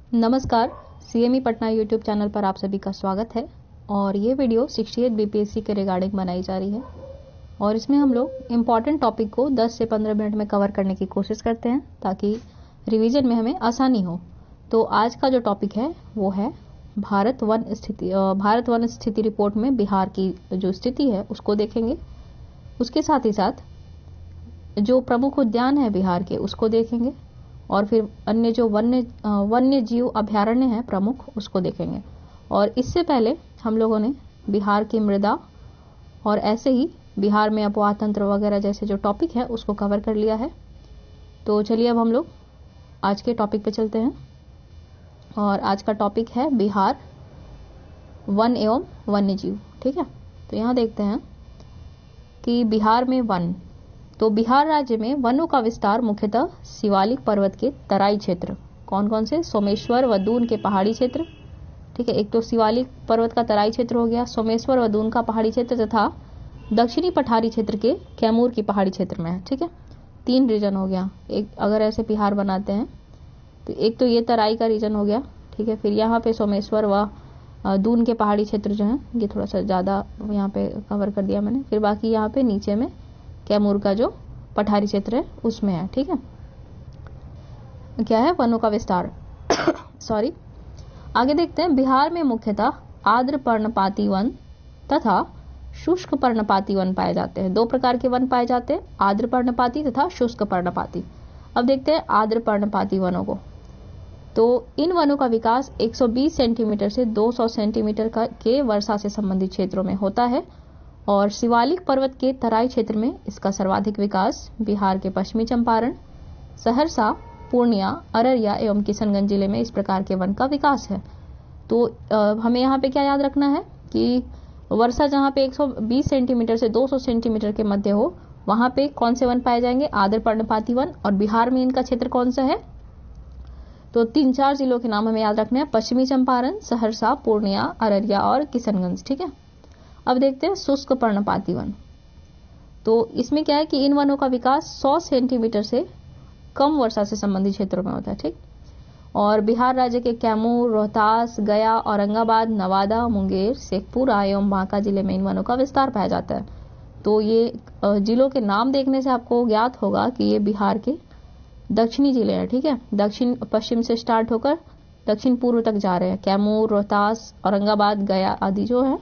नमस्कार, CME Patna YouTube channel पर आप सभी का स्वागत है। और ये वीडियो 68 बीपीएससी के रिगार्डिंग बनाई जा रही है और इसमें हम लोग इम्पॉर्टेंट टॉपिक को 10 से 15 मिनट में कवर करने की कोशिश करते हैं ताकि रिवीजन में हमें आसानी हो। तो आज का जो टॉपिक है वो है भारत वन स्थिति रिपोर्ट में बिहार की जो स्थिति है उसको देखेंगे। उसके साथ ही साथ जो प्रमुख उद्यान है बिहार के उसको देखेंगे और फिर अन्य जो वन्य जीव अभयारण्य है प्रमुख उसको देखेंगे। और इससे पहले हम लोगों ने बिहार की मृदा और ऐसे ही बिहार में अपवाह तंत्र वगैरह जैसे जो टॉपिक है उसको कवर कर लिया है। तो चलिए अब हम लोग आज के टॉपिक पे चलते हैं और आज का टॉपिक है बिहार वन एवं वन्य जीव। ठीक है, तो यहाँ देखते हैं कि बिहार में वन, तो बिहार राज्य में वनों का विस्तार मुख्यतः शिवालिक पर्वत के तराई क्षेत्र, कौन कौन से, सोमेश्वर व दून के पहाड़ी क्षेत्र। ठीक है, एक तो शिवालिक पर्वत का तराई क्षेत्र हो गया, सोमेश्वर व दून का पहाड़ी क्षेत्र तथा दक्षिणी पठारी क्षेत्र के कैमूर की पहाड़ी क्षेत्र में है। ठीक है, 3 रीजन हो गया। एक अगर ऐसे बिहार बनाते हैं तो एक तो ये तराई का रीजन हो गया। ठीक है, फिर यहाँ पे सोमेश्वर व दून के पहाड़ी क्षेत्र जो है ये थोड़ा सा ज़्यादा यहाँ पे कवर कर दिया मैंने। फिर बाकी यहाँ पे नीचे में कैमूर का जो पठारी क्षेत्र है उसमें है। ठीक है, क्या है, वनों का विस्तार सॉरी। आगे देखते हैं, बिहार में मुख्यतः आर्द्र पर्णपाती वन तथा शुष्क पर्णपाती वन पाए जाते हैं। 2 प्रकार के वन पाए जाते हैं, आर्द्र पर्णपाती तथा शुष्क पर्णपाती। अब देखते हैं आर्द्र पर्णपाती वनों को। तो इन वनों का विकास 120 सेंटीमीटर से 200 सेंटीमीटर के वर्षा से संबंधित क्षेत्रों में होता है और शिवालिक पर्वत के तराई क्षेत्र में इसका सर्वाधिक विकास बिहार के पश्चिमी चंपारण, सहरसा, पूर्णिया, अररिया एवं किशनगंज जिले में इस प्रकार के वन का विकास है। तो हमें यहाँ पे क्या याद रखना है कि वर्षा जहाँ पे 120 सेंटीमीटर से 200 सेंटीमीटर के मध्य हो वहां पे कौन से वन पाए जाएंगे, आर्द्र पर्णपाती वन। और बिहार में इनका क्षेत्र कौन सा है, तो 3-4 जिलों के नाम हमें याद रखने हैं, पश्चिमी चंपारण, सहरसा, पूर्णिया, अररिया और किशनगंज। ठीक है, अब देखते हैं शुष्क पर्णपाती वन। तो इसमें क्या है कि इन वनों का विकास 100 सेंटीमीटर से कम वर्षा से संबंधित क्षेत्रों में होता है। ठीक, और बिहार राज्य के कैमूर, रोहतास, गया, औरंगाबाद, नवादा, मुंगेर, शेखपुरा एवं बांका जिले में इन वनों का विस्तार पाया जाता है। तो ये जिलों के नाम देखने से आपको ज्ञात होगा कि ये बिहार के दक्षिणी जिले हैं। ठीक है, दक्षिण पश्चिम से स्टार्ट होकर दक्षिण पूर्व तक जा रहे हैं। कैमूर, रोहतास, औरंगाबाद, गया आदि जो है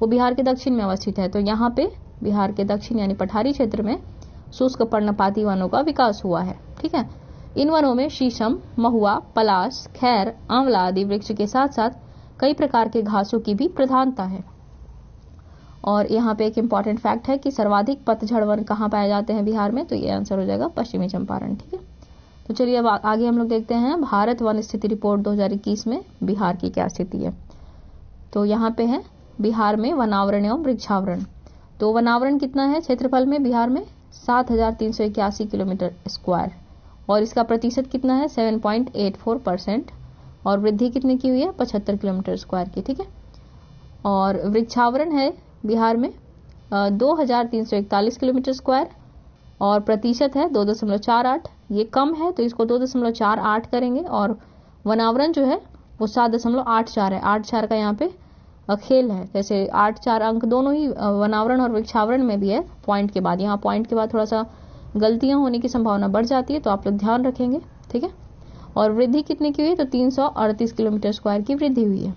वो बिहार के दक्षिण में अवस्थित है। तो यहाँ पे बिहार के दक्षिण यानी पठारी क्षेत्र में शुष्क पर्णपाती वनों का विकास हुआ है। ठीक है, इन वनों में शीशम, महुआ, पलाश, खैर, आंवला आदि वृक्ष के साथ साथ कई प्रकार के घासों की भी प्रधानता है। और यहाँ पे एक इम्पॉर्टेंट फैक्ट है कि सर्वाधिक पतझड़ वन कहाँ पाए जाते हैं बिहार में, तो ये आंसर हो जाएगा पश्चिमी चंपारण। ठीक है, तो चलिए अब आगे हम लोग देखते हैं भारत वन स्थिति रिपोर्ट 2021 में बिहार की क्या स्थिति है। तो यहाँ पे है बिहार में वनावरण एवं वृक्षावरण। तो वनावरण कितना है क्षेत्रफल में बिहार में, 7381 किलोमीटर स्क्वायर और इसका प्रतिशत कितना है, 7.84%। और वृद्धि कितने की हुई है, 75 किलोमीटर स्क्वायर की। ठीक है, और वृक्षावरण है बिहार में 2341 किलोमीटर स्क्वायर और प्रतिशत है 2.48। ये कम है तो इसको 2.48 करेंगे। और वनावरण जो है वो 7.84 है। 84 का यहाँ पे खेल है, जैसे 8-4 अंक दोनों ही वनावरण और वृक्षावरण में भी है पॉइंट के बाद। यहाँ पॉइंट के बाद थोड़ा सा गलतियां होने की संभावना बढ़ जाती है तो आप लोग ध्यान रखेंगे। ठीक है, और वृद्धि कितने की हुई है, तो 338 किलोमीटर स्क्वायर की वृद्धि हुई है।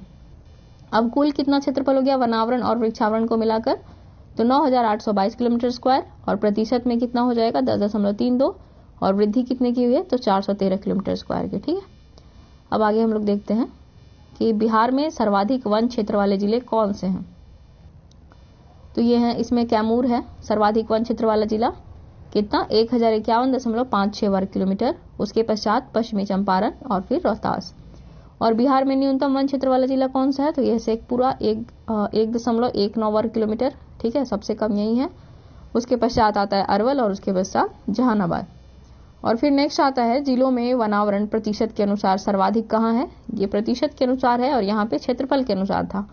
अब कुल कितना क्षेत्रफल हो गया वनावरण और वृक्षावरण को मिलाकर, तो 9822 किलोमीटर स्क्वायर और प्रतिशत में कितना हो जाएगा, 10.32 और वृद्धि कितने की हुई है, तो 413 किलोमीटर स्क्वायर की। ठीक है, अब आगे हम लोग देखते हैं कि बिहार में सर्वाधिक वन क्षेत्र वाले जिले कौन से हैं। तो ये है, इसमें कैमूर है सर्वाधिक वन क्षेत्र वाला जिला, कितना, 1051.56 वर्ग किलोमीटर। उसके पश्चात पश्चिमी चंपारण और फिर रोहतास। और बिहार में न्यूनतम वन क्षेत्र वाला जिला कौन सा है, तो यह शेखपुरा 1.19 वर्ग किलोमीटर। ठीक है, सबसे कम यही है। उसके पश्चात आता है अरवल और उसके पश्चात जहानाबाद। और फिर नेक्स्ट आता है जिलों में वनावरण प्रतिशत के अनुसार सर्वाधिक कहाँ है, ये प्रतिशत के अनुसार है और यहाँ पे क्षेत्रफल के अनुसार था।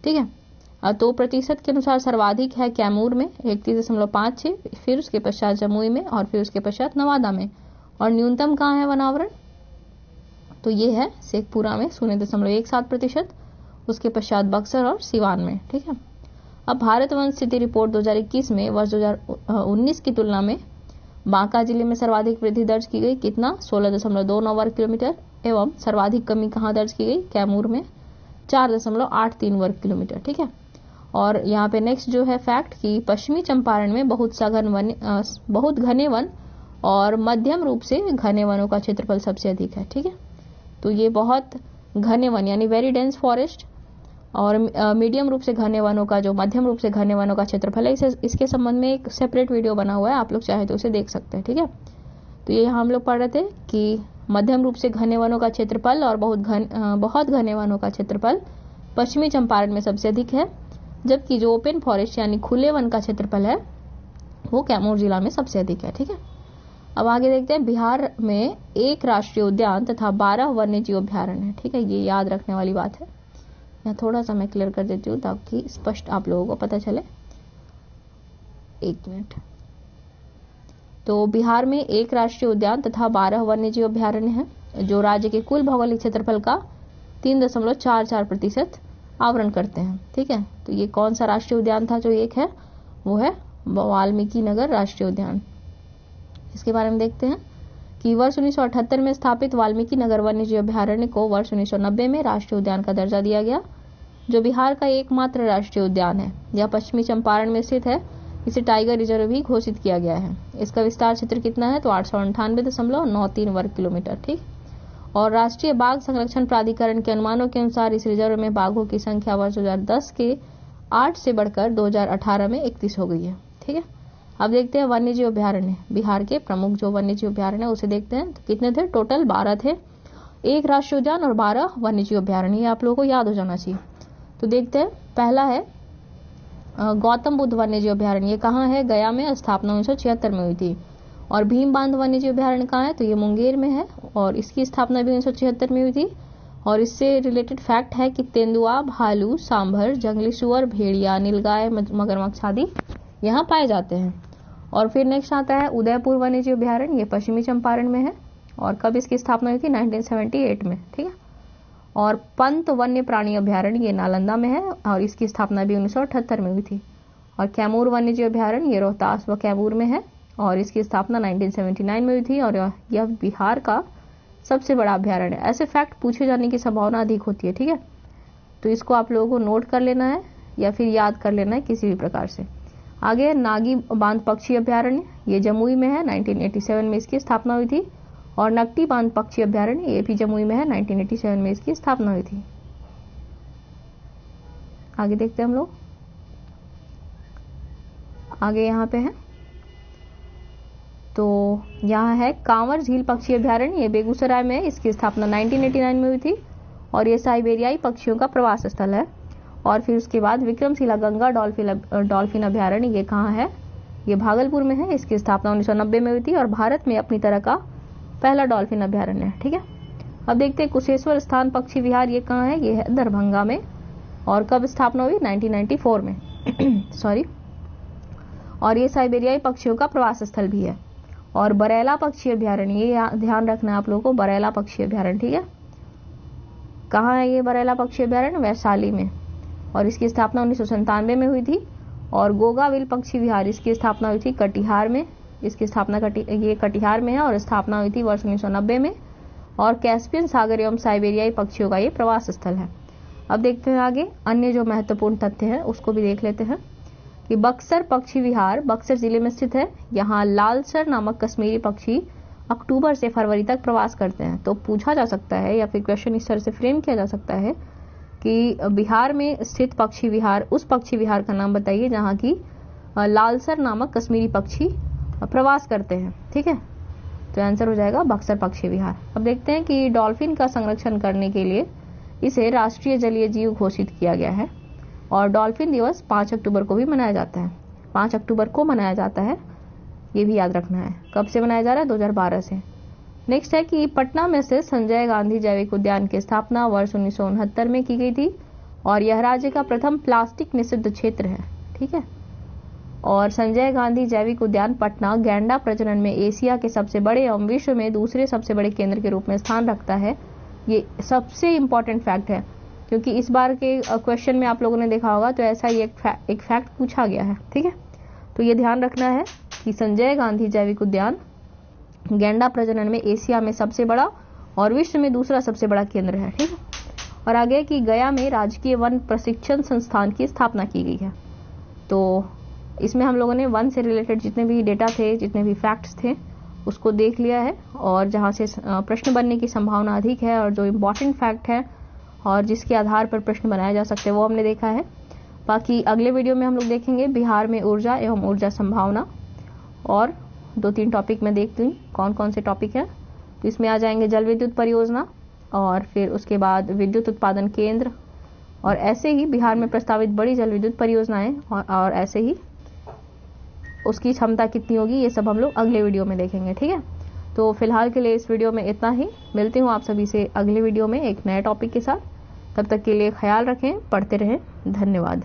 ठीक है, तो प्रतिशत के अनुसार सर्वाधिक है कैमूर में 31.56, फिर उसके पश्चात जमुई में और फिर उसके पश्चात नवादा में। और न्यूनतम कहाँ है वनावरण, तो तो ये है शेखपुरा में 0.17%, उसके पश्चात बक्सर और सिवान में। ठीक है। अब भारत वन स्थिति रिपोर्ट 2021 में वर्ष 2019 की तुलना में बांका जिले में सर्वाधिक वृद्धि दर्ज की गई, कितना 16.29 वर्ग किलोमीटर, एवं सर्वाधिक कमी कहाँ दर्ज की गई, कैमूर में 4.83 वर्ग किलोमीटर। ठीक है। और यहाँ पे नेक्स्ट जो है फैक्ट कि पश्चिमी चंपारण में बहुत घने वन और मध्यम रूप से घने वनों का क्षेत्रफल सबसे अधिक है। ठीक है। तो ये बहुत घने वन यानी वेरी डेंस फॉरेस्ट और मीडियम रूप से घने वनों का जो मध्यम रूप से घने वनों का क्षेत्रफल है, इसके संबंध में एक सेपरेट वीडियो बना हुआ है, आप लोग चाहे तो उसे देख सकते हैं। ठीक है। तो ये यहाँ हम लोग पढ़ रहे थे कि मध्यम रूप से घने वनों का क्षेत्रफल और बहुत घने वनों का क्षेत्रफल पश्चिमी चंपारण में सबसे अधिक है, जबकि जो ओपन फॉरेस्ट यानी खुले वन का क्षेत्रफल है वो कैमूर जिला में सबसे अधिक है। ठीक है। अब आगे देखते हैं, बिहार में 1 राष्ट्रीय उद्यान तथा 12 वन्य जीव अभ्यारण्य है। ठीक है। ये याद रखने वाली बात है। यहाँ थोड़ा सा मैं क्लियर कर देती हूँ ताकि स्पष्ट आप लोगों को पता चले। 1 मिनट। तो बिहार में 1 राष्ट्रीय उद्यान तथा 12 वन्य जीव अभ्यारण्य है, जो राज्य के कुल भौगोलिक क्षेत्रफल का 3.44% आवरण करते हैं। ठीक है। तो ये कौन सा राष्ट्रीय उद्यान था जो एक है, वो है वाल्मीकि नगर राष्ट्रीय उद्यान। इसके बारे में देखते हैं कि वर्ष 1978 में स्थापित वाल्मीकि नगर वन्य जीव अभ्यारण्य को वर्ष 1990 में राष्ट्रीय उद्यान का दर्जा दिया गया, जो बिहार का एकमात्र राष्ट्रीय उद्यान है। यह पश्चिमी चंपारण में स्थित है। इसे टाइगर रिजर्व भी घोषित किया गया है। इसका विस्तार क्षेत्र कितना है, तो 898.93 वर्ग किलोमीटर। ठीक। और राष्ट्रीय बाघ संरक्षण प्राधिकरण के अनुमानों के अनुसार इस रिजर्व में बाघों की संख्या वर्ष 2010 के 8 से बढ़कर 2018 में 31 हो गई है। ठीक है। अब देखते हैं वन्य जीव अभ्यारण्य। बिहार के प्रमुख जो वन्य जीव अभ्यारण्य उसे देखते हैं। तो कितने थे, टोटल 12 थे, 1 राष्ट्रीय उद्यान और 12 वन्य जीव अभ्यारण्य। आप लोगों को याद हो जाना चाहिए। तो देखते हैं, पहला है गौतम बुद्ध वन्य जीव अभ्यारण्य। ये कहाँ है, गया में, स्थापना 1976 में हुई थी। और भीम बांध वन्य जीव अभ्यारण्य कहाँ है, तो ये मुंगेर में है और इसकी स्थापना भी 1976 में हुई थी। और इससे रिलेटेड फैक्ट है कि तेंदुआ, भालू, सांभर, जंगली सुअर, भेड़िया, नीलगाय, मगरमच्छ आदि यहाँ पाए जाते हैं। और फिर नेक्स्ट आता है उदयपुर वन्य जीव अभ्यारण्य। ये पश्चिमी चंपारण में है और कब इसकी स्थापना हुई थी, 1978 में। ठीक है। और पंत वन्य प्राणी अभ्यारण्य ये नालंदा में है और इसकी स्थापना भी 1978 में हुई थी। और कैमूर वन्य जीव अभ्यारण्य ये रोहतास व कैमूर में है और इसकी स्थापना 1979 में हुई थी और यह बिहार का सबसे बड़ा अभ्यारण्य है। ऐसे फैक्ट पूछे जाने की संभावना अधिक होती है। ठीक है। तो इसको आप लोगों को नोट कर लेना है या फिर याद कर लेना है किसी भी प्रकार से। आगे नागी बांध पक्षी अभ्यारण्य, ये जमुई में है, 1987 में इसकी स्थापना हुई थी। और नकटी बांध पक्षी अभ्यारण्य ये भी जमुई में है, 1987 में इसकी स्थापना हुई थी। आगे देखते हैं हम लोग, आगे यहाँ पे है, तो यहाँ है कांवर झील पक्षी अभ्यारण्य, ये बेगूसराय में है, इसकी स्थापना 1989 में हुई थी और ये साइबेरियाई पक्षियों का प्रवास स्थल है। और फिर उसके बाद विक्रमशिला गंगा डॉल्फिन अभ्यारण्य, ये कहाँ है, ये भागलपुर में है, इसकी स्थापना 1990 में हुई थी और भारत में अपनी तरह का पहला डॉल्फिन अभ्यारण्य है। ठीक है। अब देखते हैं कुशेश्वर स्थान पक्षी विहार, ये कहाँ है, ये है दरभंगा में और कब स्थापना हुई, 1994 में सॉरी। और ये साइबेरियाई पक्षियों का प्रवास स्थल भी है। और बरेला पक्षी अभ्यारण्य, ये ध्यान रखना है आप लोगों को, बरेला पक्षी अभ्यारण्य। ठीक है। कहाँ है ये बरेला पक्षी अभ्यारण्य, वैशाली में और इसकी स्थापना 1997 में हुई थी। और गोगाविल पक्षी विहार, इसकी स्थापना हुई थी कटिहार में, इसकी स्थापना ये कटिहार में है और स्थापना हुई थी वर्ष 1990 में। और कैस्पियन सागर एवं साइबेरियाई पक्षियों का ये प्रवास स्थल है। अब देखते हैं आगे अन्य जो महत्वपूर्ण तथ्य हैं उसको भी देख लेते हैं कि बक्सर पक्षी विहार बक्सर जिले में स्थित है। यहाँ लालसर नामक कश्मीरी पक्षी अक्टूबर से फरवरी तक प्रवास करते हैं। तो पूछा जा सकता है या फिर क्वेश्चन इस तरह से फ्रेम किया जा सकता है कि बिहार में स्थित पक्षी विहार, उस पक्षी विहार का नाम बताइए जहाँ की लालसर नामक कश्मीरी पक्षी प्रवास करते हैं। ठीक है। तो आंसर हो जाएगा बक्सर पक्षी विहार। अब देखते हैं कि डॉल्फिन का संरक्षण करने के लिए इसे राष्ट्रीय जलीय जीव घोषित किया गया है और डॉल्फिन दिवस 5 अक्टूबर को भी मनाया जाता है। 5 अक्टूबर को मनाया जाता है, ये भी याद रखना है। कब से मनाया जा रहा है, 2012 से। नेक्स्ट है कि पटना में से संजय गांधी जैविक उद्यान की स्थापना वर्ष 1969 में की गई थी और यह राज्य का प्रथम प्लास्टिक निषिद्ध क्षेत्र है। ठीक है। और संजय गांधी जैविक उद्यान पटना गैंडा प्रजनन में एशिया के सबसे बड़े एवं विश्व में दूसरे सबसे बड़े केंद्र के रूप में स्थान रखता है। ये सबसे इम्पॉर्टेंट फैक्ट है, क्योंकि इस बार के क्वेश्चन में आप लोगों ने देखा होगा तो ऐसा ही एक फैक्ट पूछा गया है। ठीक है, तो ये ध्यान रखना है कि संजय गांधी जैविक उद्यान गैंडा प्रजनन में एशिया में सबसे बड़ा और विश्व में दूसरा सबसे बड़ा केंद्र है। ठीक है, और आगे कि गया में राजकीय वन प्रशिक्षण संस्थान की स्थापना की गई है। तो इसमें हम लोगों ने वन से रिलेटेड जितने भी डेटा थे, जितने भी फैक्ट्स थे, उसको देख लिया है, और जहां से प्रश्न बनने की संभावना अधिक है और जो इम्पोर्टेंट फैक्ट है और जिसके आधार पर प्रश्न बनाए जा सकते हैं वो हमने देखा है। बाकी अगले वीडियो में हम लोग देखेंगे बिहार में ऊर्जा एवं ऊर्जा संभावना, और 2-3 टॉपिक मैं देख लूँ कौन कौन से टॉपिक हैं। तो इसमें आ जाएंगे जल विद्युत परियोजना, और फिर उसके बाद विद्युत उत्पादन केंद्र, और ऐसे ही बिहार में प्रस्तावित बड़ी जल विद्युत परियोजनाएं, और ऐसे ही उसकी क्षमता कितनी होगी, ये सब हम लोग अगले वीडियो में देखेंगे। ठीक है, तो फिलहाल के लिए इस वीडियो में इतना ही। मिलती हूँ आप सभी से अगले वीडियो में एक नए टॉपिक के साथ। तब तक के लिए ख्याल रखें, पढ़ते रहें। धन्यवाद।